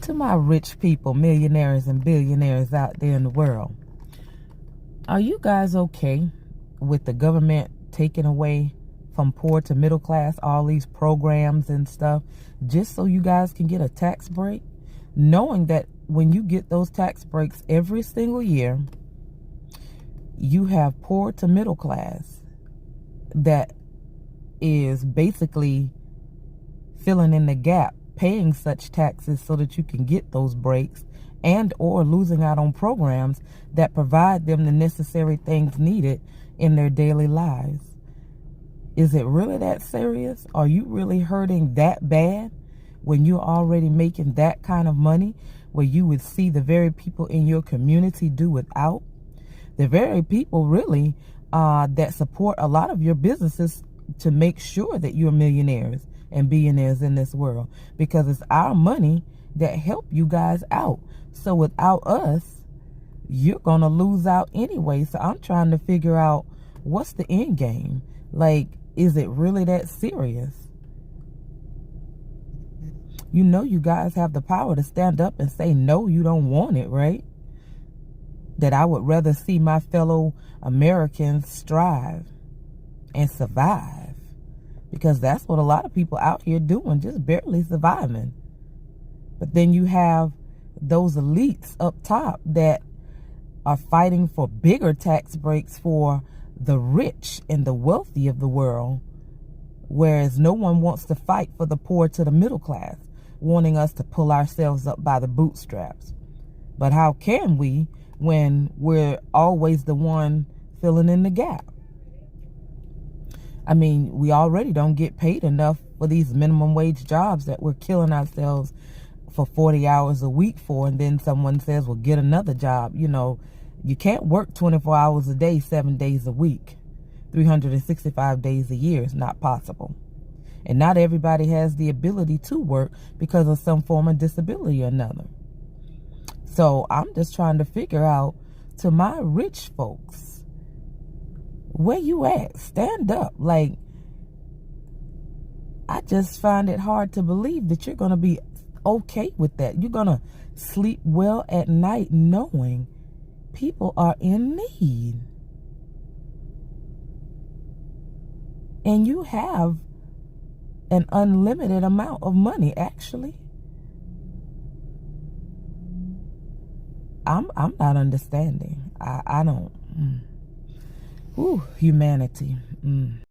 To my rich people, millionaires and billionaires out there in the world, are you guys okay with the government taking away from poor to middle class all these programs and stuff just so you guys can get a tax break? Knowing that when you get those tax breaks every single year, you have poor to middle class that is basically filling in the gap, paying such taxes so that you can get those breaks, and or losing out on programs that provide them the necessary things needed in their daily lives. Is it really that serious? Are you really hurting that bad when you're already making that kind of money, where you would see the very people in your community do without? The very people really that support a lot of your businesses to make sure that you're millionaires and billionaires in this world, because it's our money that help you guys out. So without us, you're gonna lose out anyway. So I'm trying to figure out, what's the end game? Like, is it really that serious? You know, you guys have the power to stand up and say, no, you don't want it, right? That I would rather see my fellow Americans strive and survive, because that's what a lot of people out here doing, just barely surviving. But then you have those elites up top that are fighting for bigger tax breaks for the rich and the wealthy of the world, whereas no one wants to fight for the poor to the middle class, wanting us to pull ourselves up by the bootstraps. But how can we when we're always the one filling in the gap? I mean, we already don't get paid enough for these minimum wage jobs that we're killing ourselves for 40 hours a week for, and then someone says, well, get another job. You know, you can't work 24 hours a day, 7 days a week, 365 days a year. It's not possible. And not everybody has the ability to work because of some form of disability or another. So I'm just trying to figure out, to my rich folks, where you at? Stand up. Like, I just find it hard to believe that you're going to be okay with that. You're going to sleep well at night knowing people are in need. And you have an unlimited amount of money, actually. I'm not understanding. I don't. Humanity.